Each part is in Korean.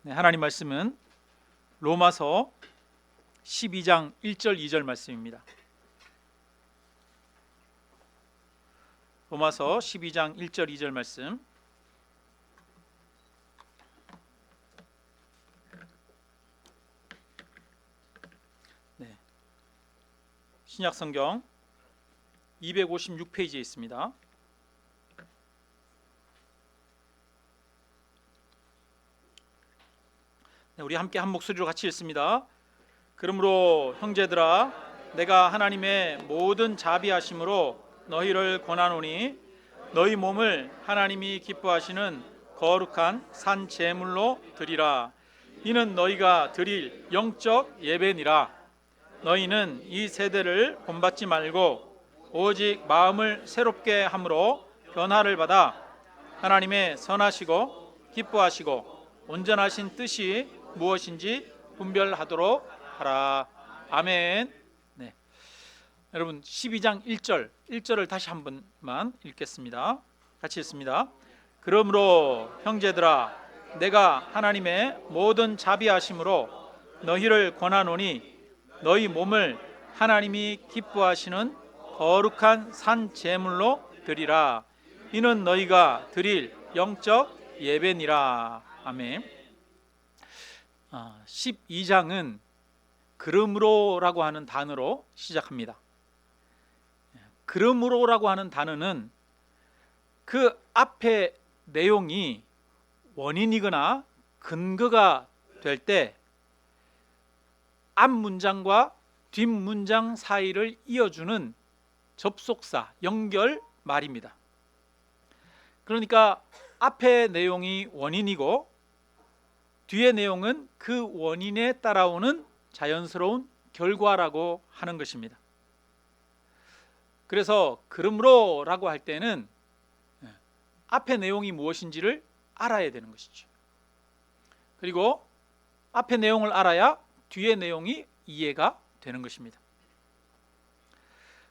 네, 하나님 말씀은 로마서 12장 1절 2절 말씀입니다. 로마서 12장 1절 2절 말씀. 네, 신약 성경 256페이지에 있습니다. 네, 우리 함께 한 목소리로 같이 읽습니다. 그러므로 형제들아, 내가 하나님의 모든 자비하심으로 너희를 권하노니 너희 몸을 하나님이 기뻐하시는 거룩한 산 제물로 드리라. 이는 너희가 드릴 영적 예배니라. 너희는 이 세대를 본받지 말고 오직 마음을 새롭게 함으로 변화를 받아 하나님의 선하시고 기뻐하시고 온전하신 뜻이 무엇인지 분별하도록 하라. 아멘. 네. 여러분 12장 1절을 다시 한 번만 읽겠습니다. 같이 읽습니다. 그러므로 형제들아, 내가 하나님의 모든 자비하심으로 너희를 권하노니 너희 몸을 하나님이 기뻐하시는 거룩한 산 제물로 드리라. 이는 너희가 드릴 영적 예배니라. 아멘. 12장은 그러므로라고 하는 단어로 시작합니다. 그러므로라고 하는 단어는 그 앞에 내용이 원인이거나 근거가 될 때 앞 문장과 뒷 문장 사이를 이어주는 접속사, 연결 말입니다. 그러니까 앞의 내용이 원인이고 뒤의 내용은 그 원인에 따라오는 자연스러운 결과라고 하는 것입니다. 그래서 그러므로라고 할 때는 앞의 내용이 무엇인지를 알아야 되는 것이죠. 그리고 앞의 내용을 알아야 뒤의 내용이 이해가 되는 것입니다.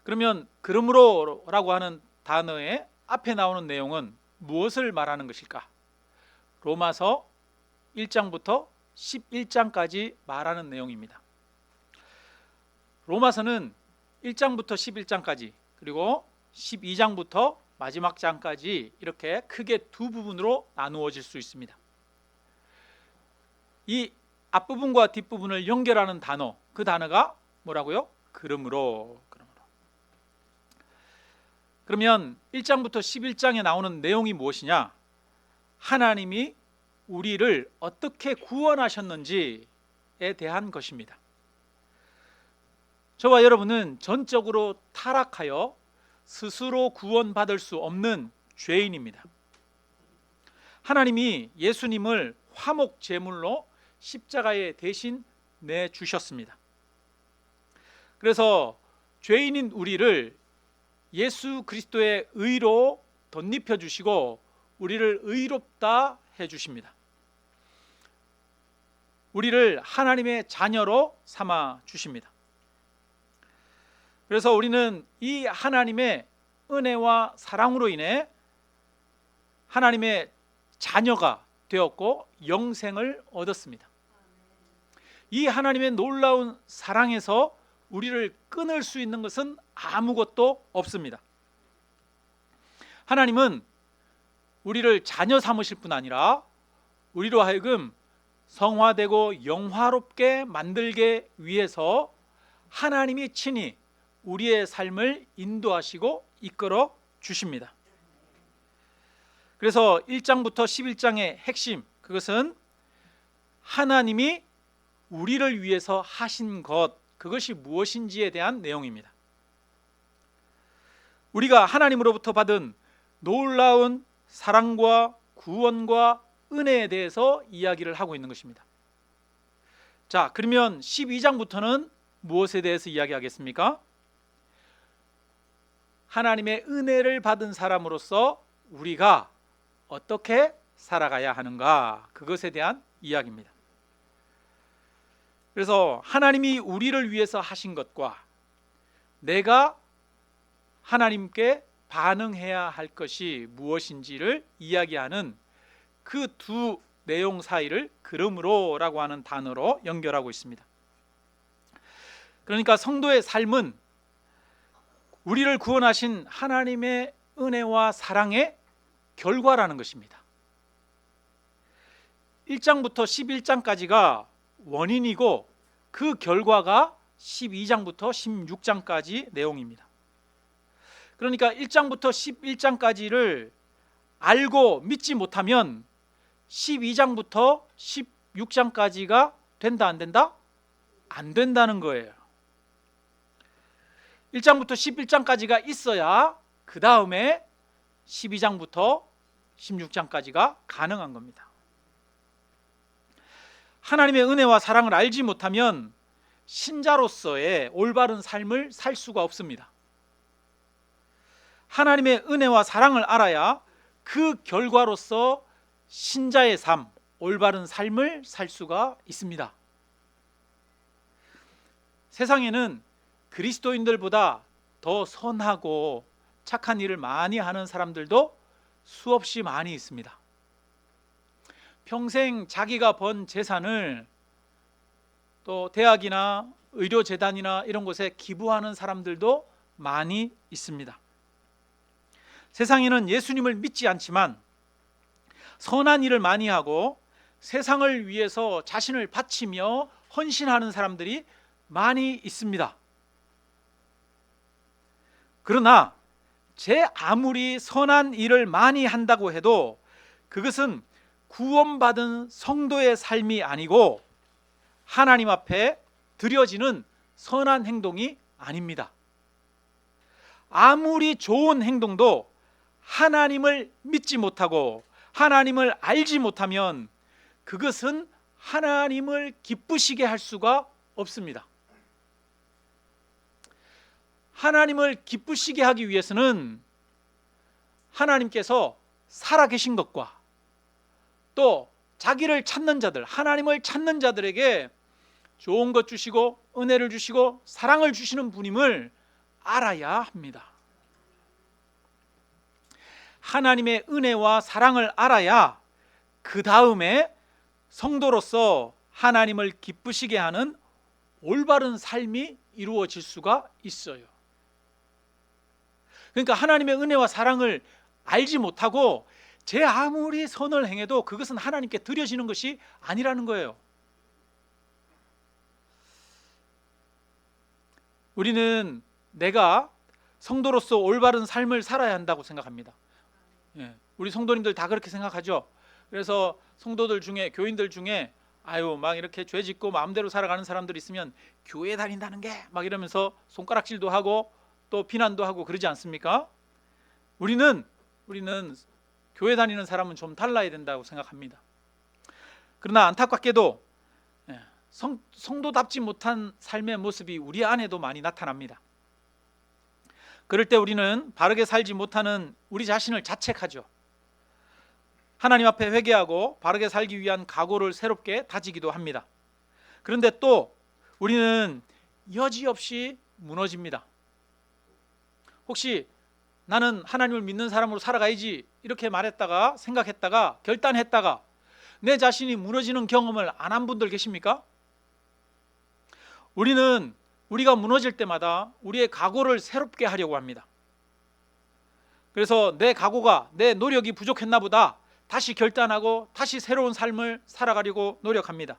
그러면 그러므로라고 하는 단어의 앞에 나오는 내용은 무엇을 말하는 것일까? 로마서 1장부터 11장까지 말하는 내용입니다. 로마서는 1장부터 11장까지 그리고 12장부터 마지막 장까지 이렇게 크게 두 부분으로 나누어질 수 있습니다. 이 앞부분과 뒷부분을 연결하는 단어, 그 단어가 뭐라고요? 그러므로. 그러면 1장부터 11장에 나오는 내용이 무엇이냐? 하나님이 우리를 어떻게 구원하셨는지에 대한 것입니다. 저와 여러분은 전적으로 타락하여 스스로 구원받을 수 없는 죄인입니다. 하나님이 예수님을 화목 제물로 십자가에 대신 내주셨습니다. 그래서 죄인인 우리를 예수 그리스도의 의로 덧입혀 주시고 우리를 의롭다 해 주십니다. 우리를 하나님의 자녀로 삼아 주십니다. 그래서 우리는 이 하나님의 은혜와 사랑으로 인해 하나님의 자녀가 되었고 영생을 얻었습니다. 이 하나님의 놀라운 사랑에서 우리를 끊을 수 있는 것은 아무것도 없습니다. 하나님은 우리를 자녀 삼으실 뿐 아니라 우리로 하여금 성화되고 영화롭게 만들게 위해서 하나님이 친히 우리의 삶을 인도하시고 이끌어 주십니다. 그래서 1장부터 11장의 핵심, 그것은 하나님이 우리를 위해서 하신 것, 그것이 무엇인지에 대한 내용입니다. 우리가 하나님으로부터 받은 놀라운 사랑과 구원과 은혜에 대해서 이야기를 하고 있는 것입니다. 자, 그러면 12장부터는 무엇에 대해서 이야기하겠습니까? 하나님의 은혜를 받은 사람으로서 우리가 어떻게 살아가야 하는가, 그것에 대한 이야기입니다. 그래서 하나님이 우리를 위해서 하신 것과 내가 하나님께 반응해야 할 것이 무엇인지를 이야기하는 그 두 내용 사이를 그러므로라고 하는 단어로 연결하고 있습니다. 그러니까 성도의 삶은 우리를 구원하신 하나님의 은혜와 사랑의 결과라는 것입니다. 1장부터 11장까지가 원인이고 그 결과가 12장부터 16장까지 내용입니다. 그러니까 1장부터 11장까지를 알고 믿지 못하면 12장부터 16장까지가 된다 안 된다? 안 된다는 거예요. 1장부터 11장까지가 있어야 그 다음에 12장부터 16장까지가 가능한 겁니다. 하나님의 은혜와 사랑을 알지 못하면 신자로서의 올바른 삶을 살 수가 없습니다. 하나님의 은혜와 사랑을 알아야 그 결과로서 신자의 삶, 올바른 삶을 살 수가 있습니다. 세상에는 그리스도인들보다 더 선하고 착한 일을 많이 하는 사람들도 수없이 많이 있습니다. 평생 자기가 번 재산을 또 대학이나 의료재단이나 이런 곳에 기부하는 사람들도 많이 있습니다. 세상에는 예수님을 믿지 않지만 선한 일을 많이 하고 세상을 위해서 자신을 바치며 헌신하는 사람들이 많이 있습니다. 그러나 제 아무리 선한 일을 많이 한다고 해도 그것은 구원받은 성도의 삶이 아니고 하나님 앞에 드려지는 선한 행동이 아닙니다. 아무리 좋은 행동도 하나님을 믿지 못하고 하나님을 알지 못하면 그것은 하나님을 기쁘시게 할 수가 없습니다. 하나님을 기쁘시게 하기 위해서는 하나님께서 살아계신 것과 또 자기를 찾는 자들, 하나님을 찾는 자들에게 좋은 것 주시고 은혜를 주시고 사랑을 주시는 분임을 알아야 합니다. 하나님의 은혜와 사랑을 알아야 그 다음에 성도로서 하나님을 기쁘시게 하는 올바른 삶이 이루어질 수가 있어요. 그러니까 하나님의 은혜와 사랑을 알지 못하고 제 아무리 선을 행해도 그것은 하나님께 드려지는 것이 아니라는 거예요. 우리는 내가 성도로서 올바른 삶을 살아야 한다고 생각합니다. 우리 성도님들 다 그렇게 생각하죠. 그래서 성도들 중에, 교인들 중에 막 이렇게 죄 짓고 마음대로 살아가는 사람들이 있으면 교회 다닌다는 게 막 이러면서 손가락질도 하고 또 비난도 하고 그러지 않습니까? 우리는 교회 다니는 사람은 좀 달라야 된다고 생각합니다. 그러나 안타깝게도 성도답지 못한 삶의 모습이 우리 안에도 많이 나타납니다. 그럴 때 우리는 바르게 살지 못하는 우리 자신을 자책하죠. 하나님 앞에 회개하고 바르게 살기 위한 각오를 새롭게 다지기도 합니다. 그런데 또 우리는 여지없이 무너집니다. 혹시 나는 하나님을 믿는 사람으로 살아가야지 이렇게 말했다가 생각했다가 결단했다가 내 자신이 무너지는 경험을 안 한 분들 계십니까? 우리가 무너질 때마다 우리의 각오를 새롭게 하려고 합니다. 그래서 내 각오가, 내 노력이 부족했나 보다 다시 결단하고 다시 새로운 삶을 살아가려고 노력합니다.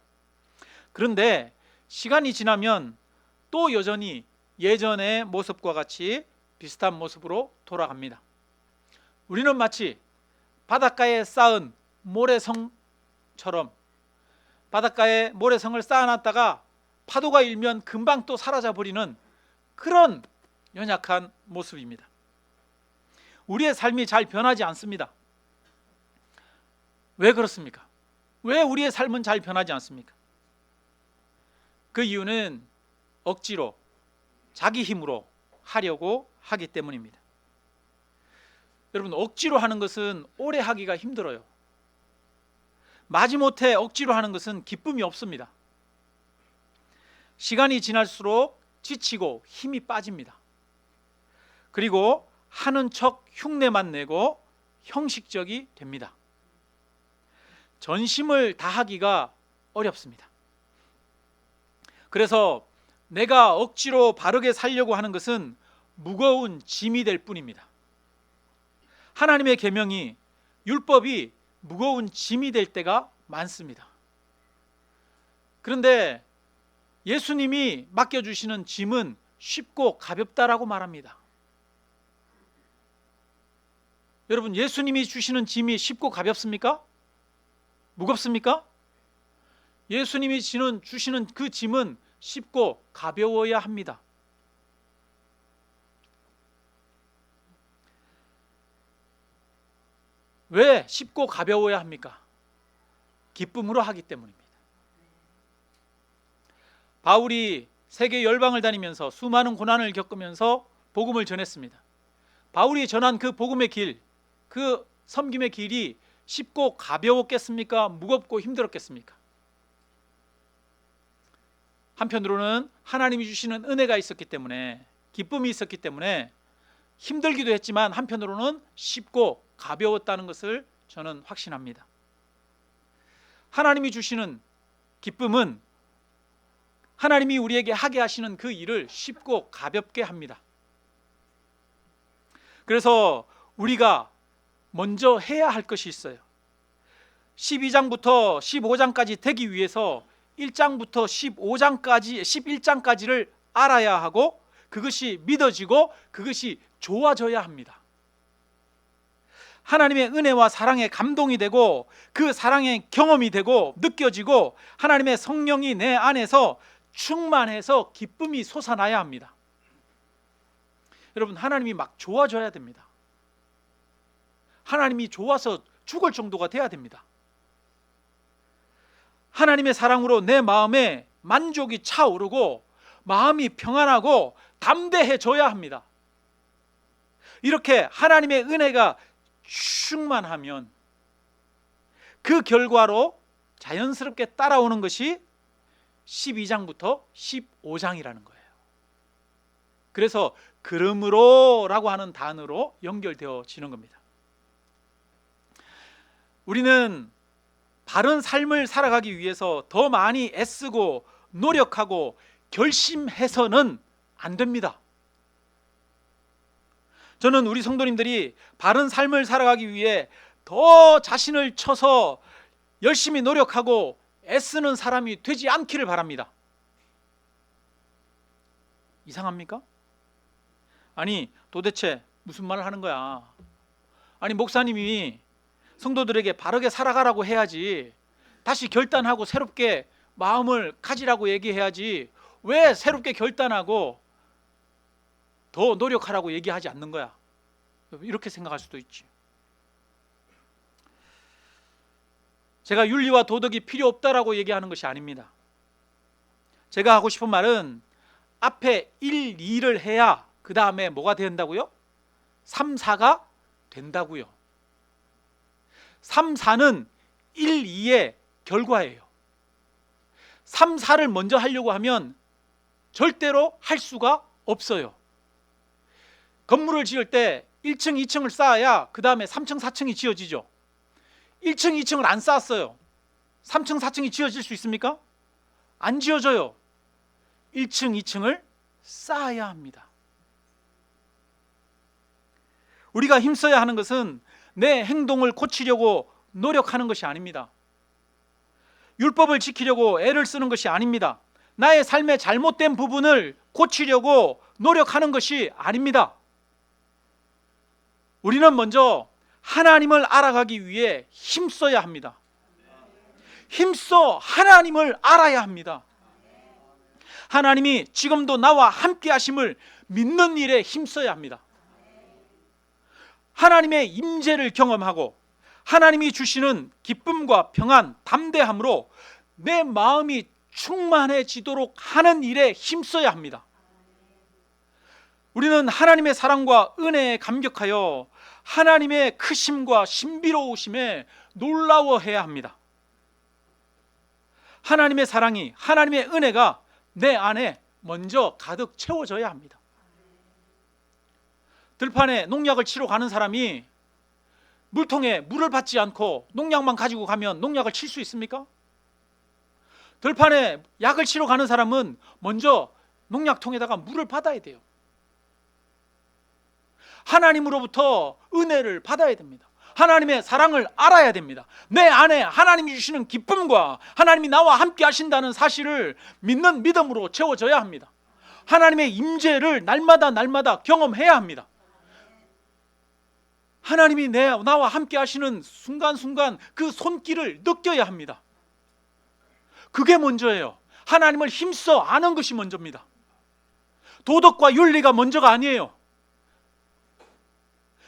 그런데 시간이 지나면 또 여전히 예전의 모습과 같이 비슷한 모습으로 돌아갑니다. 우리는 마치 바닷가에 쌓은 모래성처럼 바닷가에 모래성을 쌓아놨다가 파도가 일면 금방 또 사라져 버리는 그런 연약한 모습입니다. 우리의 삶이 잘 변하지 않습니다. 왜 그렇습니까? 왜 우리의 삶은 잘 변하지 않습니까? 그 이유는 억지로 자기 힘으로 하려고 하기 때문입니다. 여러분, 억지로 하는 것은 오래 하기가 힘들어요. 마지못해 억지로 하는 것은 기쁨이 없습니다. 시간이 지날수록 지치고 힘이 빠집니다. 그리고 하는 척 흉내만 내고 형식적이 됩니다. 전심을 다하기가 어렵습니다. 그래서 내가 억지로 바르게 살려고 하는 것은 무거운 짐이 될 뿐입니다. 하나님의 계명이, 율법이 무거운 짐이 될 때가 많습니다. 그런데 예수님이 맡겨주시는 짐은 쉽고 가볍다라고 말합니다. 여러분, 예수님이 주시는 짐이 쉽고 가볍습니까? 무겁습니까? 예수님이 주시는 그 짐은 쉽고 가벼워야 합니다. 왜 쉽고 가벼워야 합니까? 기쁨으로 하기 때문입니다. 바울이 세계 열방을 다니면서 수많은 고난을 겪으면서 복음을 전했습니다. 바울이 전한 그 복음의 길, 그 섬김의 길이 쉽고 가벼웠겠습니까? 무겁고 힘들었겠습니까? 한편으로는 하나님이 주시는 은혜가 있었기 때문에, 기쁨이 있었기 때문에 힘들기도 했지만 한편으로는 쉽고 가벼웠다는 것을 저는 확신합니다. 하나님이 주시는 기쁨은 하나님이 우리에게 하게 하시는 그 일을 쉽고 가볍게 합니다. 그래서 우리가 먼저 해야 할 것이 있어요. 12장부터 15장까지 되기 위해서 1장부터 11장까지를 알아야 하고, 그것이 믿어지고 그것이 좋아져야 합니다. 하나님의 은혜와 사랑에 감동이 되고, 그 사랑의 경험이 되고 느껴지고, 하나님의 성령이 내 안에서 충만해서 기쁨이 솟아나야 합니다. 여러분, 하나님이 막 좋아져야 됩니다. 하나님이 좋아서 죽을 정도가 돼야 됩니다. 하나님의 사랑으로 내 마음에 만족이 차오르고 마음이 평안하고 담대해져야 합니다. 이렇게 하나님의 은혜가 충만하면 그 결과로 자연스럽게 따라오는 것이 12장부터 15장이라는 거예요. 그래서 그러므로라고 하는 단어로 연결되어지는 겁니다. 우리는 바른 삶을 살아가기 위해서 더 많이 애쓰고 노력하고 결심해서는 안 됩니다. 저는 우리 성도님들이 바른 삶을 살아가기 위해 더 자신을 쳐서 열심히 노력하고 애쓰는 사람이 되지 않기를 바랍니다. 이상합니까? 아니, 도대체 무슨 말을 하는 거야? 아니, 목사님이 성도들에게 바르게 살아가라고 해야지, 다시 결단하고 새롭게 마음을 가지라고 얘기해야지, 왜 새롭게 결단하고 더 노력하라고 얘기하지 않는 거야? 이렇게 생각할 수도 있지. 제가 윤리와 도덕이 필요 없다라고 얘기하는 것이 아닙니다. 제가 하고 싶은 말은 앞에 1, 2를 해야 그 다음에 뭐가 된다고요? 3, 4가 된다고요. 3, 4는 1, 2의 결과예요. 3, 4를 먼저 하려고 하면 절대로 할 수가 없어요. 건물을 지을 때 1층, 2층을 쌓아야 그 다음에 3층, 4층이 지어지죠. 1층, 2층을 안 쌓았어요. 3층, 4층이 지어질 수 있습니까? 안 지어져요. 1층, 2층을 쌓아야 합니다. 우리가 힘써야 하는 것은 내 행동을 고치려고 노력하는 것이 아닙니다. 율법을 지키려고 애를 쓰는 것이 아닙니다. 나의 삶의 잘못된 부분을 고치려고 노력하는 것이 아닙니다. 우리는 먼저 하나님을 알아가기 위해 힘써야 합니다. 힘써 하나님을 알아야 합니다. 하나님이 지금도 나와 함께 하심을 믿는 일에 힘써야 합니다. 하나님의 임재를 경험하고 하나님이 주시는 기쁨과 평안, 담대함으로 내 마음이 충만해지도록 하는 일에 힘써야 합니다. 우리는 하나님의 사랑과 은혜에 감격하여 하나님의 크심과 신비로우심에 놀라워해야 합니다. 하나님의 사랑이, 하나님의 은혜가 내 안에 먼저 가득 채워져야 합니다. 들판에 농약을 치러 가는 사람이 물통에 물을 받지 않고 농약만 가지고 가면 농약을 칠 수 있습니까? 들판에 약을 치러 가는 사람은 먼저 농약통에다가 물을 받아야 돼요. 하나님으로부터 은혜를 받아야 됩니다. 하나님의 사랑을 알아야 됩니다. 내 안에 하나님이 주시는 기쁨과 하나님이 나와 함께 하신다는 사실을 믿는 믿음으로 채워져야 합니다. 하나님의 임재를 날마다 경험해야 합니다. 하나님이 나와 함께 하시는 순간순간 그 손길을 느껴야 합니다. 그게 먼저예요. 하나님을 힘써 아는 것이 먼저입니다. 도덕과 윤리가 먼저가 아니에요.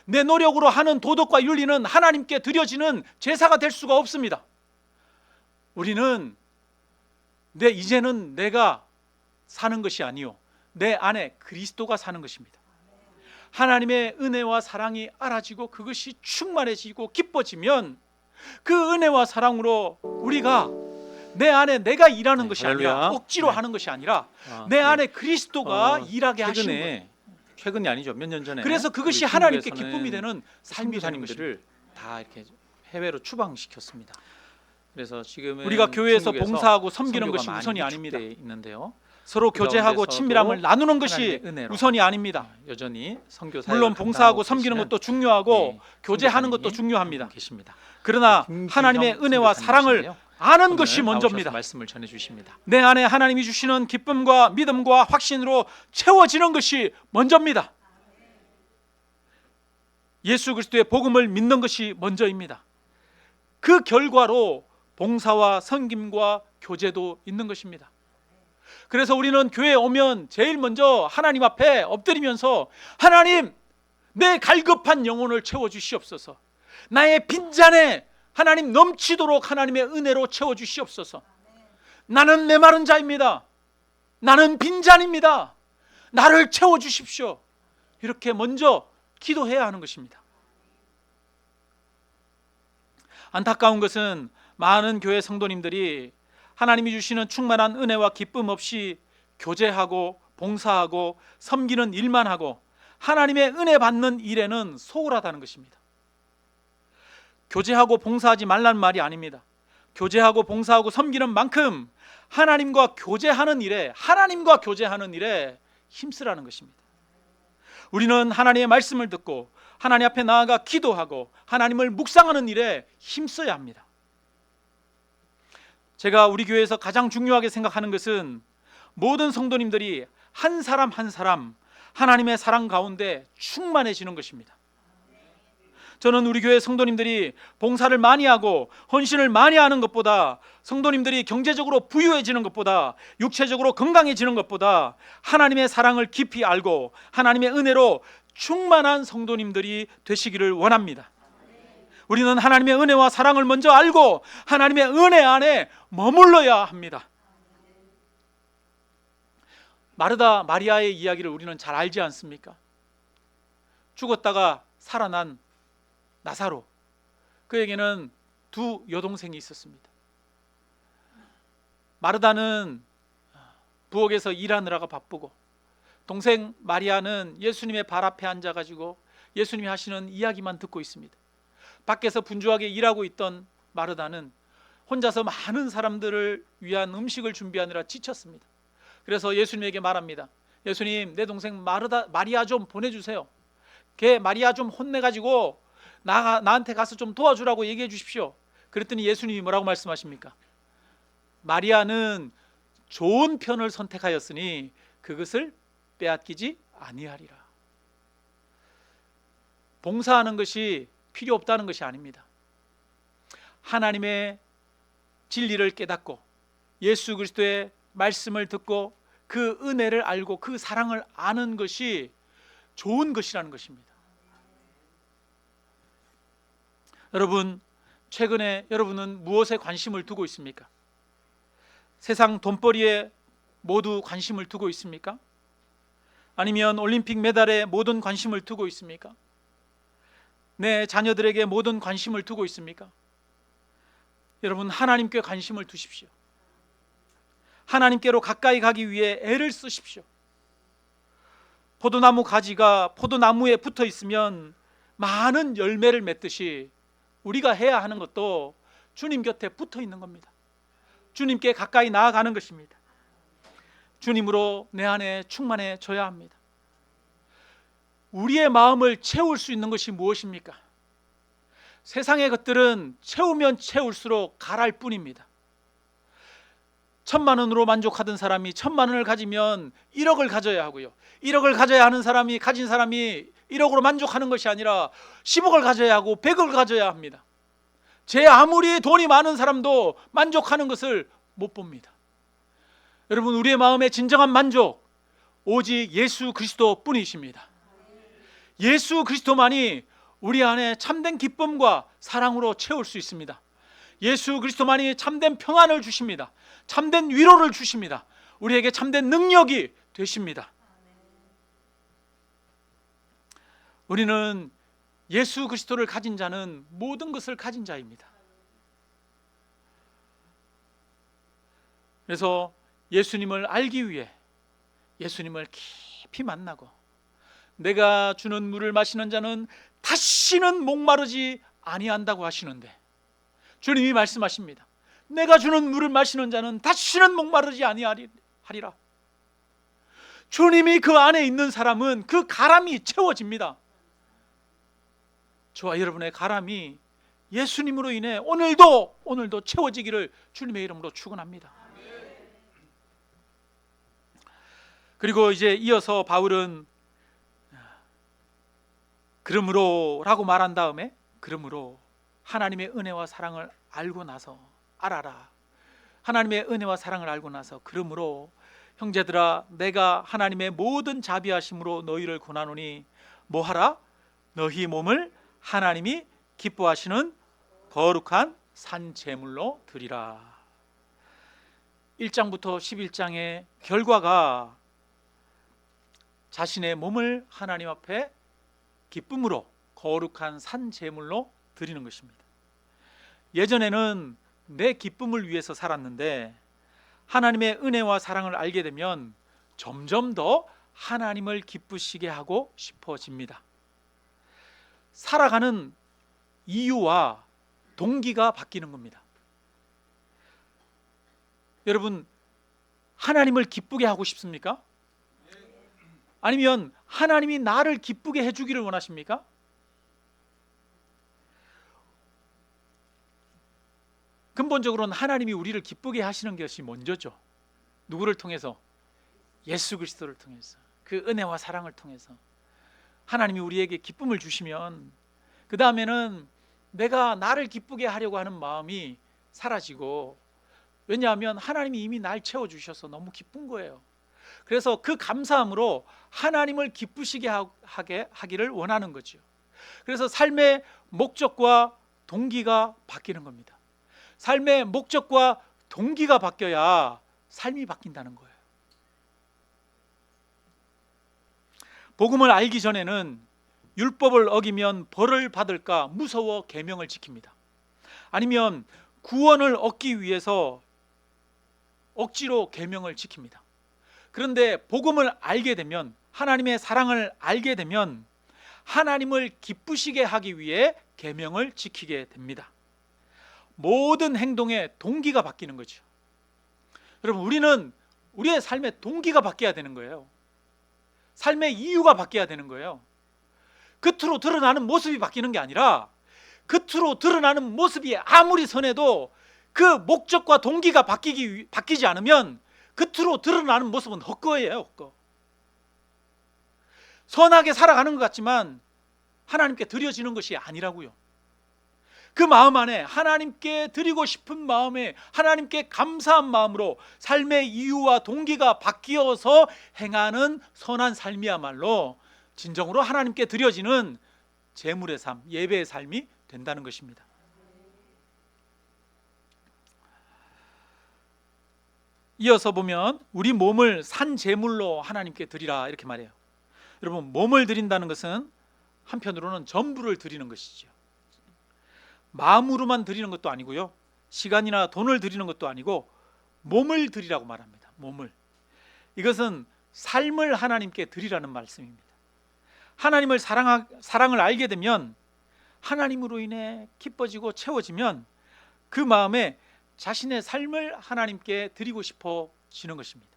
내 노력으로 하는 도덕과 윤리는 하나님께 드려지는 제사가 될 수가 없습니다. 우리는 이제는 내가 사는 것이 아니요 내 안에 그리스도가 사는 것입니다. 하나님의 은혜와 사랑이 알아지고 그것이 충만해지고 기뻐지면 그 은혜와 사랑으로 우리가 내 안에 내가 일하는 것이 아니라 억지로 하는 것이 아니라 내 안에 그리스도가 일하게 하시는 거예요. 최근이 아니죠. 몇 년 전에. 그래서 그것이 하나님께 기쁨이 되는 삶이 되는 것입니다. 다 이렇게 해외로 추방시켰습니다. 그래서 지금은 우리가 교회에서 봉사하고 섬기는 것이 우선이 아닙니다. 있는데요. 서로 교제하고 친밀함을 나누는 것이 우선이 아닙니다. 여전히 선교 물론 봉사하고 섬기는 것도 중요하고 교제하는 것도 중요합니다. 계십니다. 그러나 하나님의 은혜와 사랑을 아는 것이 먼저입니다. 말씀을 전해 주십니다. 내 안에 하나님이 주시는 기쁨과 믿음과 확신으로 채워지는 것이 먼저입니다. 예수 그리스도의 복음을 믿는 것이 먼저입니다. 그 결과로 봉사와 섬김과 교제도 있는 것입니다. 그래서 우리는 교회에 오면 제일 먼저 하나님 앞에 엎드리면서 하나님, 내 갈급한 영혼을 채워주시옵소서. 나의 빈잔에 하나님 넘치도록 하나님의 은혜로 채워주시옵소서. 나는 메마른 자입니다. 나는 빈잔입니다. 나를 채워주십시오. 이렇게 먼저 기도해야 하는 것입니다. 안타까운 것은 많은 교회 성도님들이 하나님이 주시는 충만한 은혜와 기쁨 없이 교제하고 봉사하고 섬기는 일만 하고 하나님의 은혜 받는 일에는 소홀하다는 것입니다. 교제하고 봉사하지 말라는 말이 아닙니다. 교제하고 봉사하고 섬기는 만큼 하나님과 교제하는 일에 힘쓰라는 것입니다. 우리는 하나님의 말씀을 듣고 하나님 앞에 나아가 기도하고 하나님을 묵상하는 일에 힘써야 합니다. 제가 우리 교회에서 가장 중요하게 생각하는 것은 모든 성도님들이 한 사람 한 사람 하나님의 사랑 가운데 충만해지는 것입니다. 저는 우리 교회 성도님들이 봉사를 많이 하고 헌신을 많이 하는 것보다, 성도님들이 경제적으로 부유해지는 것보다, 육체적으로 건강해지는 것보다 하나님의 사랑을 깊이 알고 하나님의 은혜로 충만한 성도님들이 되시기를 원합니다. 우리는 하나님의 은혜와 사랑을 먼저 알고 하나님의 은혜 안에 머물러야 합니다. 마르다 마리아의 이야기를 우리는 잘 알지 않습니까? 죽었다가 살아난 나사로, 그에게는 두 여동생이 있었습니다. 마르다는 부엌에서 일하느라가 바쁘고, 동생 마리아는 예수님의 발 앞에 앉아가지고 예수님이 하시는 이야기만 듣고 있습니다. 밖에서 분주하게 일하고 있던 마르다는 혼자서 많은 사람들을 위한 음식을 준비하느라 지쳤습니다. 그래서 예수님에게 말합니다. 예수님, 내 동생 마리아 좀 보내주세요. 걔 마리아 좀 혼내가지고 나한테 가서 좀 도와주라고 얘기해 주십시오. 그랬더니 예수님이 뭐라고 말씀하십니까? 마리아는 좋은 편을 선택하였으니 그것을 빼앗기지 아니하리라. 봉사하는 것이 필요 없다는 것이 아닙니다. 하나님의 진리를 깨닫고 예수 그리스도의 말씀을 듣고 그 은혜를 알고 그 사랑을 아는 것이 좋은 것이라는 것입니다. 여러분, 최근에 여러분은 무엇에 관심을 두고 있습니까? 세상 돈벌이에 모두 관심을 두고 있습니까? 아니면 올림픽 메달에 모든 관심을 두고 있습니까? 내 자녀들에게 모든 관심을 두고 있습니까? 여러분, 하나님께 관심을 두십시오. 하나님께로 가까이 가기 위해 애를 쓰십시오. 포도나무 가지가 포도나무에 붙어 있으면 많은 열매를 맺듯이 우리가 해야 하는 것도 주님 곁에 붙어 있는 겁니다. 주님께 가까이 나아가는 것입니다. 주님으로 내 안에 충만해져야 합니다. 우리의 마음을 채울 수 있는 것이 무엇입니까? 세상의 것들은 채우면 채울수록 가랄 뿐입니다. 1,000만 원으로 만족하던 사람이 1,000만 원을 가지면 1억을 가져야 하고요. 1억을 가져야 하는 사람이, 가진 사람이 1억으로 만족하는 것이 아니라 10억을 가져야 하고 100억을 가져야 합니다. 제 아무리 돈이 많은 사람도 만족하는 것을 못 봅니다. 여러분, 우리의 마음의 진정한 만족 오직 예수 그리스도 뿐이십니다. 예수 그리스도만이 우리 안에 참된 기쁨과 사랑으로 채울 수 있습니다. 예수 그리스도만이 참된 평안을 주십니다. 참된 위로를 주십니다. 우리에게 참된 능력이 되십니다. 우리는 예수 그리스도를 가진 자는 모든 것을 가진 자입니다. 그래서 예수님을 알기 위해 예수님을 깊이 만나고 내가 주는 물을 마시는 자는 다시는 목마르지 아니한다고 하시는데 주님이 말씀하십니다. 내가 주는 물을 마시는 자는 다시는 목마르지 아니하리라. 주님이 그 안에 있는 사람은 그 가람이 채워집니다. 저와 여러분의 가람이 예수님으로 인해 오늘도 채워지기를 주님의 이름으로 축원합니다. 그리고 이제 이어서 바울은 그러므로 라고 말한 다음에 그러므로 하나님의 은혜와 사랑을 알고 나서 알아라. 하나님의 은혜와 사랑을 알고 나서 그러므로 형제들아 내가 하나님의 모든 자비하심으로 너희를 권하노니 뭐하라? 너희 몸을 하나님이 기뻐하시는 거룩한 산 제물로 드리라. 1장부터 11장의 결과가 자신의 몸을 하나님 앞에 기쁨으로 거룩한 산 제물로 드리는 것입니다. 예전에는 내 기쁨을 위해서 살았는데 하나님의 은혜와 사랑을 알게 되면 점점 더 하나님을 기쁘시게 하고 싶어집니다. 살아가는 이유와 동기가 바뀌는 겁니다. 여러분, 하나님을 기쁘게 하고 싶습니까? 아니면 하나님이 나를 기쁘게 해주기를 원하십니까? 근본적으로는 하나님이 우리를 기쁘게 하시는 것이 먼저죠. 누구를 통해서? 예수 그리스도를 통해서, 그 은혜와 사랑을 통해서 하나님이 우리에게 기쁨을 주시면 그 다음에는 내가 나를 기쁘게 하려고 하는 마음이 사라지고, 왜냐하면 하나님이 이미 날 채워주셔서 너무 기쁜 거예요. 그래서 그 감사함으로 하나님을 기쁘시게 하기를 원하는 거죠. 그래서 삶의 목적과 동기가 바뀌는 겁니다. 삶의 목적과 동기가 바뀌어야 삶이 바뀐다는 거예요. 복음을 알기 전에는 율법을 어기면 벌을 받을까 무서워 계명을 지킵니다. 아니면 구원을 얻기 위해서 억지로 계명을 지킵니다. 그런데 복음을 알게 되면, 하나님의 사랑을 알게 되면 하나님을 기쁘시게 하기 위해 계명을 지키게 됩니다. 모든 행동의 동기가 바뀌는 거죠. 여러분, 우리는 우리의 삶의 동기가 바뀌어야 되는 거예요. 삶의 이유가 바뀌어야 되는 거예요. 겉으로 드러나는 모습이 바뀌는 게 아니라 겉으로 드러나는 모습이 아무리 선해도 그 목적과 동기가 바뀌지 않으면 겉으로 드러나는 모습은 헛거예요. 헛거. 선하게 살아가는 것 같지만 하나님께 드려지는 것이 아니라고요. 그 마음 안에 하나님께 드리고 싶은 마음에, 하나님께 감사한 마음으로 삶의 이유와 동기가 바뀌어서 행하는 선한 삶이야말로 진정으로 하나님께 드려지는 제물의 삶, 예배의 삶이 된다는 것입니다. 이어서 보면 우리 몸을 산 제물로 하나님께 드리라 이렇게 말해요. 여러분, 몸을 드린다는 것은 한편으로는 전부를 드리는 것이죠. 마음으로만 드리는 것도 아니고요, 시간이나 돈을 드리는 것도 아니고 몸을 드리라고 말합니다. 몸을. 이것은 삶을 하나님께 드리라는 말씀입니다. 하나님을 사랑을 알게 되면, 하나님으로 인해 기뻐지고 채워지면 그 마음에 자신의 삶을 하나님께 드리고 싶어지는 것입니다.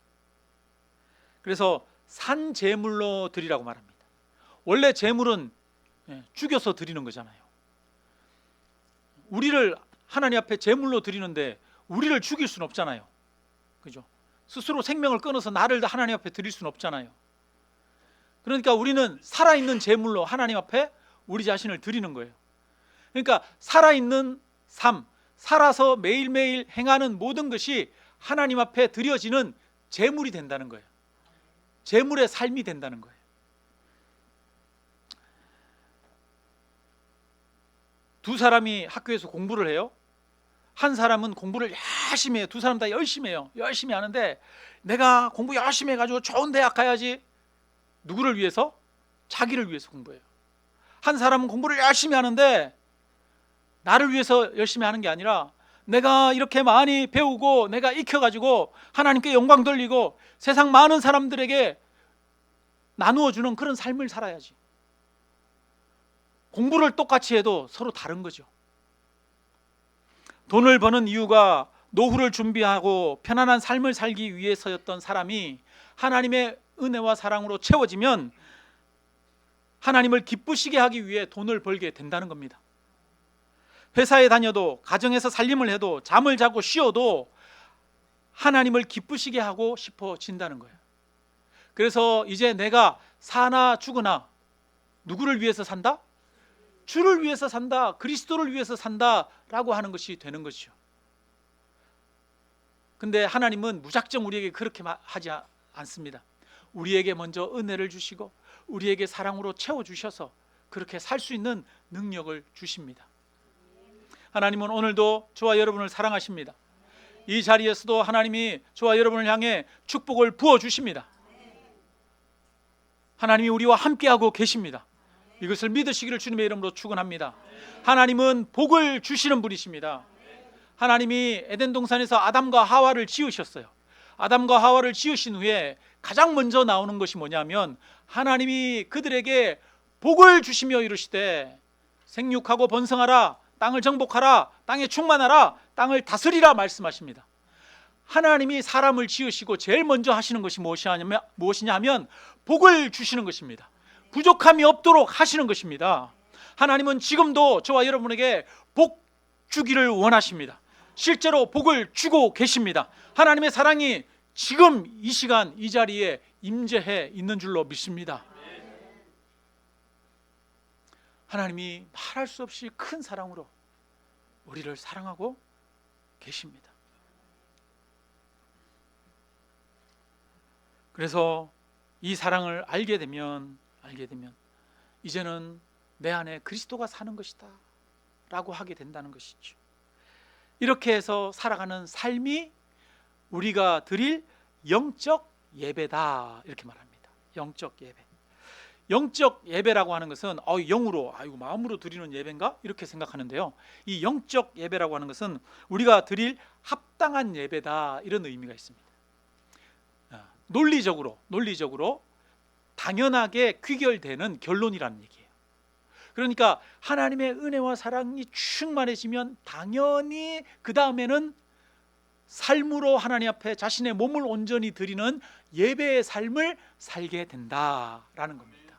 그래서 산 제물로 드리라고 말합니다. 원래 제물은 죽여서 드리는 거잖아요. 우리를 하나님 앞에 제물로 드리는데 우리를 죽일 수는 없잖아요. 그죠? 스스로 생명을 끊어서 나를 하나님 앞에 드릴 수는 없잖아요. 그러니까 우리는 살아있는 제물로 하나님 앞에 우리 자신을 드리는 거예요. 그러니까 살아있는 삶, 살아서 매일매일 행하는 모든 것이 하나님 앞에 드려지는 제물이 된다는 거예요. 제물의 삶이 된다는 거예요. 두 사람이 학교에서 공부를 해요. 한 사람은 공부를 열심히 해요. 두 사람 다 열심히 해요. 열심히 하는데, 내가 공부 열심히 해가지고 좋은 대학 가야지. 누구를 위해서? 자기를 위해서 공부해요. 한 사람은 공부를 열심히 하는데 나를 위해서 열심히 하는 게 아니라, 내가 이렇게 많이 배우고 내가 익혀가지고 하나님께 영광 돌리고 세상 많은 사람들에게 나누어 주는 그런 삶을 살아야지. 공부를 똑같이 해도 서로 다른 거죠. 돈을 버는 이유가 노후를 준비하고 편안한 삶을 살기 위해서였던 사람이 하나님의 은혜와 사랑으로 채워지면 하나님을 기쁘시게 하기 위해 돈을 벌게 된다는 겁니다. 회사에 다녀도, 가정에서 살림을 해도, 잠을 자고 쉬어도 하나님을 기쁘시게 하고 싶어진다는 거예요. 그래서 이제 내가 사나 죽으나 누구를 위해서 산다? 주를 위해서 산다, 그리스도를 위해서 산다라고 하는 것이 되는 것이죠. 근데 하나님은 무작정 우리에게 그렇게 하지 않습니다. 우리에게 먼저 은혜를 주시고 우리에게 사랑으로 채워주셔서 그렇게 살 수 있는 능력을 주십니다. 하나님은 오늘도 저와 여러분을 사랑하십니다. 이 자리에서도 하나님이 저와 여러분을 향해 축복을 부어주십니다. 하나님이 우리와 함께하고 계십니다. 이것을 믿으시기를 주님의 이름으로 축원합니다. 하나님은 복을 주시는 분이십니다. 하나님이 에덴 동산에서 아담과 하와를 지으셨어요. 아담과 하와를 지으신 후에 가장 먼저 나오는 것이 뭐냐면, 하나님이 그들에게 복을 주시며 이르시되 생육하고 번성하라, 땅을 정복하라, 땅에 충만하라, 땅을 다스리라 말씀하십니다. 하나님이 사람을 지으시고 제일 먼저 하시는 것이 무엇이냐 하면 복을 주시는 것입니다. 부족함이 없도록 하시는 것입니다. 하나님은 지금도 저와 여러분에게 복 주기를 원하십니다. 실제로 복을 주고 계십니다. 하나님의 사랑이 지금 이 시간 이 자리에 임재해 있는 줄로 믿습니다. 하나님이 말할 수 없이 큰 사랑으로 우리를 사랑하고 계십니다. 그래서 이 사랑을 알게 되면 이제는 내 안에 그리스도가 사는 것이다 라고 하게 된다는 것이죠. 이렇게 해서 살아가는 삶이 우리가 드릴 영적 예배다, 이렇게 말합니다. 영적 예배. 영적 예배라고 하는 것은 영으로, 마음으로 드리는 예배인가? 이렇게 생각하는데요, 이 영적 예배라고 하는 것은 우리가 드릴 합당한 예배다, 이런 의미가 있습니다. 논리적으로 당연하게 귀결되는 결론이라는 얘기예요. 그러니까 하나님의 은혜와 사랑이 충만해지면 당연히 그 다음에는 삶으로 하나님 앞에 자신의 몸을 온전히 드리는 예배의 삶을 살게 된다라는 겁니다.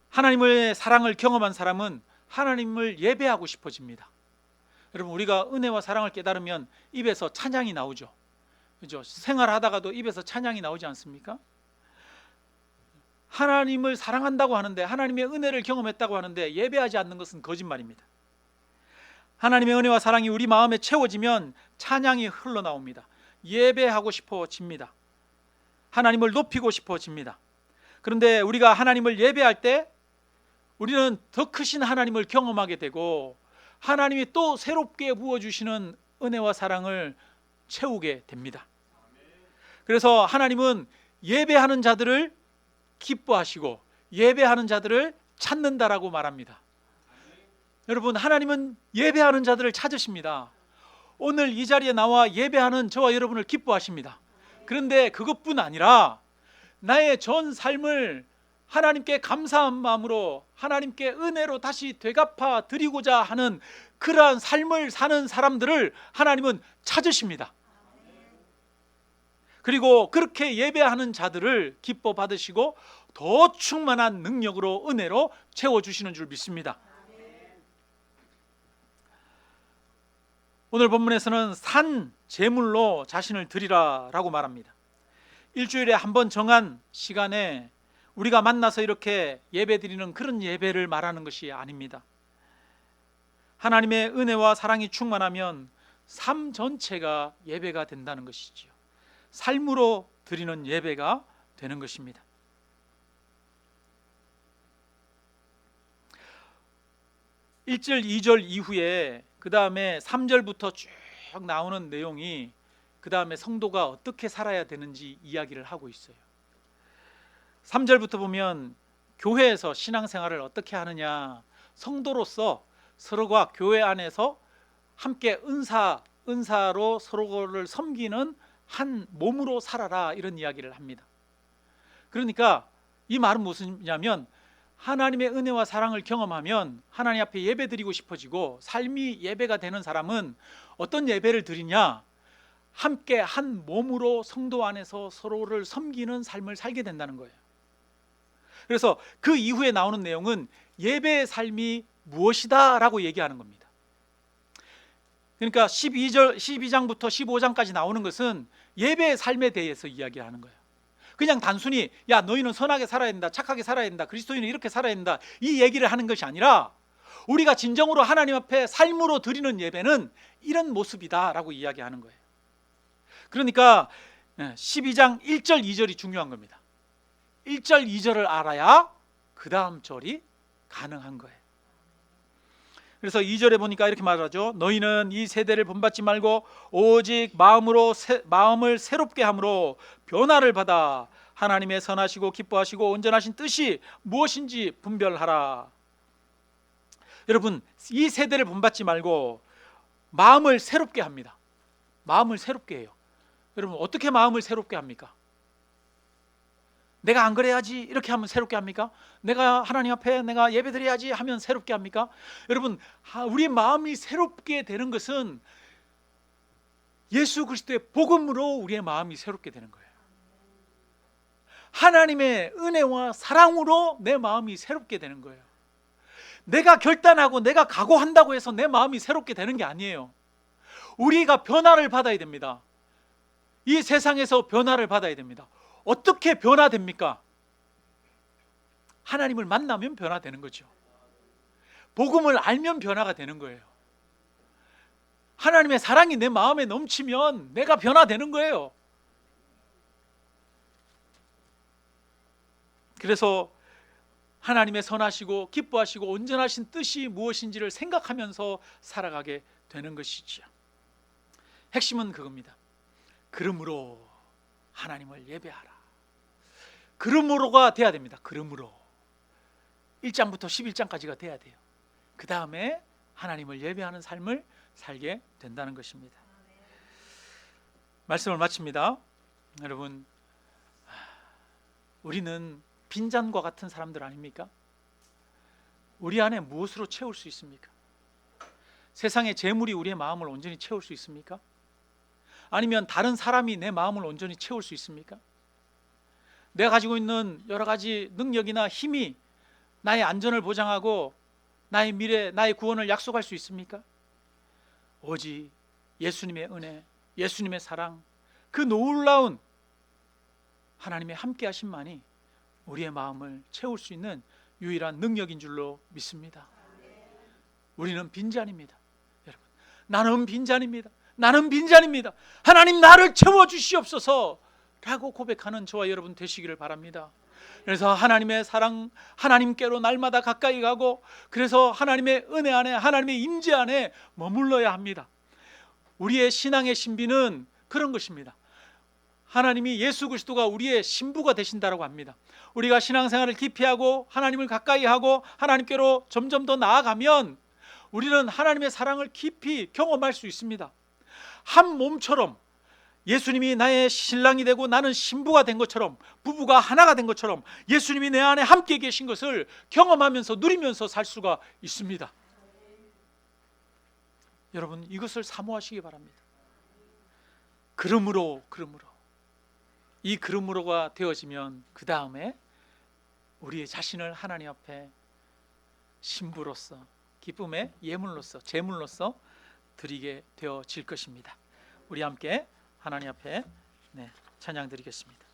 하나님의 사랑을 경험한 사람은 하나님을 예배하고 싶어집니다. 여러분, 우리가 은혜와 사랑을 깨달으면 입에서 찬양이 나오죠. 그죠? 생활하다가도 입에서 찬양이 나오지 않습니까? 하나님을 사랑한다고 하는데, 하나님의 은혜를 경험했다고 하는데 예배하지 않는 것은 거짓말입니다. 하나님의 은혜와 사랑이 우리 마음에 채워지면 찬양이 흘러나옵니다. 예배하고 싶어집니다. 하나님을 높이고 싶어집니다. 그런데 우리가 하나님을 예배할 때 우리는 더 크신 하나님을 경험하게 되고, 하나님이 또 새롭게 부어주시는 은혜와 사랑을 채우게 됩니다. 그래서 하나님은 예배하는 자들을 기뻐하시고 예배하는 자들을 찾는다라고 말합니다. 여러분, 하나님은 예배하는 자들을 찾으십니다. 오늘 이 자리에 나와 예배하는 저와 여러분을 기뻐하십니다. 그런데 그것뿐 아니라 나의 전 삶을 하나님께 감사한 마음으로 하나님께 은혜로 다시 되갚아 드리고자 하는 그러한 삶을 사는 사람들을 하나님은 찾으십니다. 그리고 그렇게 예배하는 자들을 기뻐 받으시고 더 충만한 능력으로 은혜로 채워주시는 줄 믿습니다. 오늘 본문에서는 산 제물로 자신을 드리라 라고 말합니다. 일주일에 한 번 정한 시간에 우리가 만나서 이렇게 예배 드리는 그런 예배를 말하는 것이 아닙니다. 하나님의 은혜와 사랑이 충만하면 삶 전체가 예배가 된다는 것이지요. 삶으로 드리는 예배가 되는 것입니다. (1절) (2절) 이후에 그 다음에 (3절부터) 쭉 나오는 내용이 그 다음에 성도가 어떻게 살아야 되는지 이야기를 하고 있어요. (3절부터) 보면 교회에서 신앙생활을 어떻게 하느냐, 성도로서 서로가 교회 안에서 함께 은사로 서로를 섬기는 한 몸으로 살아라, 이런 이야기를 합니다. 그러니까 이 말은 무엇이냐면 하나님의 은혜와 사랑을 경험하면 하나님 앞에 예배드리고 싶어지고, 삶이 예배가 되는 사람은 어떤 예배를 드리냐, 함께 한 몸으로 성도 안에서 서로를 섬기는 삶을 살게 된다는 거예요. 그래서 그 이후에 나오는 내용은 예배의 삶이 무엇이다 라고 얘기하는 겁니다. 그러니까 12장부터 15장까지 나오는 것은 예배의 삶에 대해서 이야기하는 거예요. 그냥 단순히 야 너희는 선하게 살아야 된다, 착하게 살아야 된다, 그리스도인은 이렇게 살아야 된다, 이 얘기를 하는 것이 아니라 우리가 진정으로 하나님 앞에 삶으로 드리는 예배는 이런 모습이다 라고 이야기하는 거예요. 그러니까 12장 1절 2절이 중요한 겁니다. 1절 2절을 알아야 그 다음 절이 가능한 거예요. 그래서 2절에 보니까 이렇게 말하죠. 너희는 이 세대를 본받지 말고 오직 마음을 새롭게 함으로 변화를 받아 하나님의 선하시고 기뻐하시고 온전하신 뜻이 무엇인지 분별하라. 여러분, 이 세대를 본받지 말고 마음을 새롭게 합니다. 마음을 새롭게 해요. 여러분, 어떻게 마음을 새롭게 합니까? 내가 안 그래야지 이렇게 하면 새롭게 합니까? 내가 하나님 앞에 내가 예배드려야지 하면 새롭게 합니까? 여러분, 우리 마음이 새롭게 되는 것은 예수 그리스도의 복음으로 우리의 마음이 새롭게 되는 거예요. 하나님의 은혜와 사랑으로 내 마음이 새롭게 되는 거예요. 내가 결단하고 내가 각오한다고 해서 내 마음이 새롭게 되는 게 아니에요. 우리가 변화를 받아야 됩니다. 이 세상에서 변화를 받아야 됩니다. 어떻게 변화됩니까? 하나님을 만나면 변화되는 거죠. 복음을 알면 변화가 되는 거예요. 하나님의 사랑이 내 마음에 넘치면 내가 변화되는 거예요. 그래서 하나님의 선하시고 기뻐하시고 온전하신 뜻이 무엇인지를 생각하면서 살아가게 되는 것이지요. 핵심은 그겁니다. 그러므로 하나님을 예배하라. 그러므로가 돼야 됩니다. 그러므로 1장부터 11장까지가 돼야 돼요. 그 다음에 하나님을 예배하는 삶을 살게 된다는 것입니다. 말씀을 마칩니다. 여러분, 우리는 빈잔과 같은 사람들 아닙니까? 우리 안에 무엇으로 채울 수 있습니까? 세상의 재물이 우리의 마음을 온전히 채울 수 있습니까? 아니면 다른 사람이 내 마음을 온전히 채울 수 있습니까? 내가 가지고 있는 여러 가지 능력이나 힘이 나의 안전을 보장하고 나의 미래, 나의 구원을 약속할 수 있습니까? 오직 예수님의 은혜, 예수님의 사랑, 그 놀라운 하나님의 함께 하심만이 우리의 마음을 채울 수 있는 유일한 능력인 줄로 믿습니다. 우리는 빈잔입니다. 여러분, 나는 빈잔입니다. 나는 빈잔입니다. 하나님 나를 채워주시옵소서 라고 고백하는 저와 여러분 되시기를 바랍니다. 그래서 하나님의 사랑, 하나님께로 날마다 가까이 가고, 그래서 하나님의 은혜 안에, 하나님의 임재 안에 머물러야 합니다. 우리의 신앙의 신비는 그런 것입니다. 하나님이 예수 그리스도가 우리의 신부가 되신다라고 합니다. 우리가 신앙생활을 깊이 하고 하나님을 가까이 하고 하나님께로 점점 더 나아가면 우리는 하나님의 사랑을 깊이 경험할 수 있습니다. 한 몸처럼 예수님이 나의 신랑이 되고 나는 신부가 된 것처럼, 부부가 하나가 된 것처럼 예수님이 내 안에 함께 계신 것을 경험하면서 누리면서 살 수가 있습니다. 여러분, 이것을 사모하시기 바랍니다. 그러므로 이 그러므로가 되어지면 그 다음에 우리의 자신을 하나님 앞에 신부로서, 기쁨의 예물로서, 제물로서 드리게 되어질 것입니다. 우리 함께 하나님 앞에 찬양 드리겠습니다.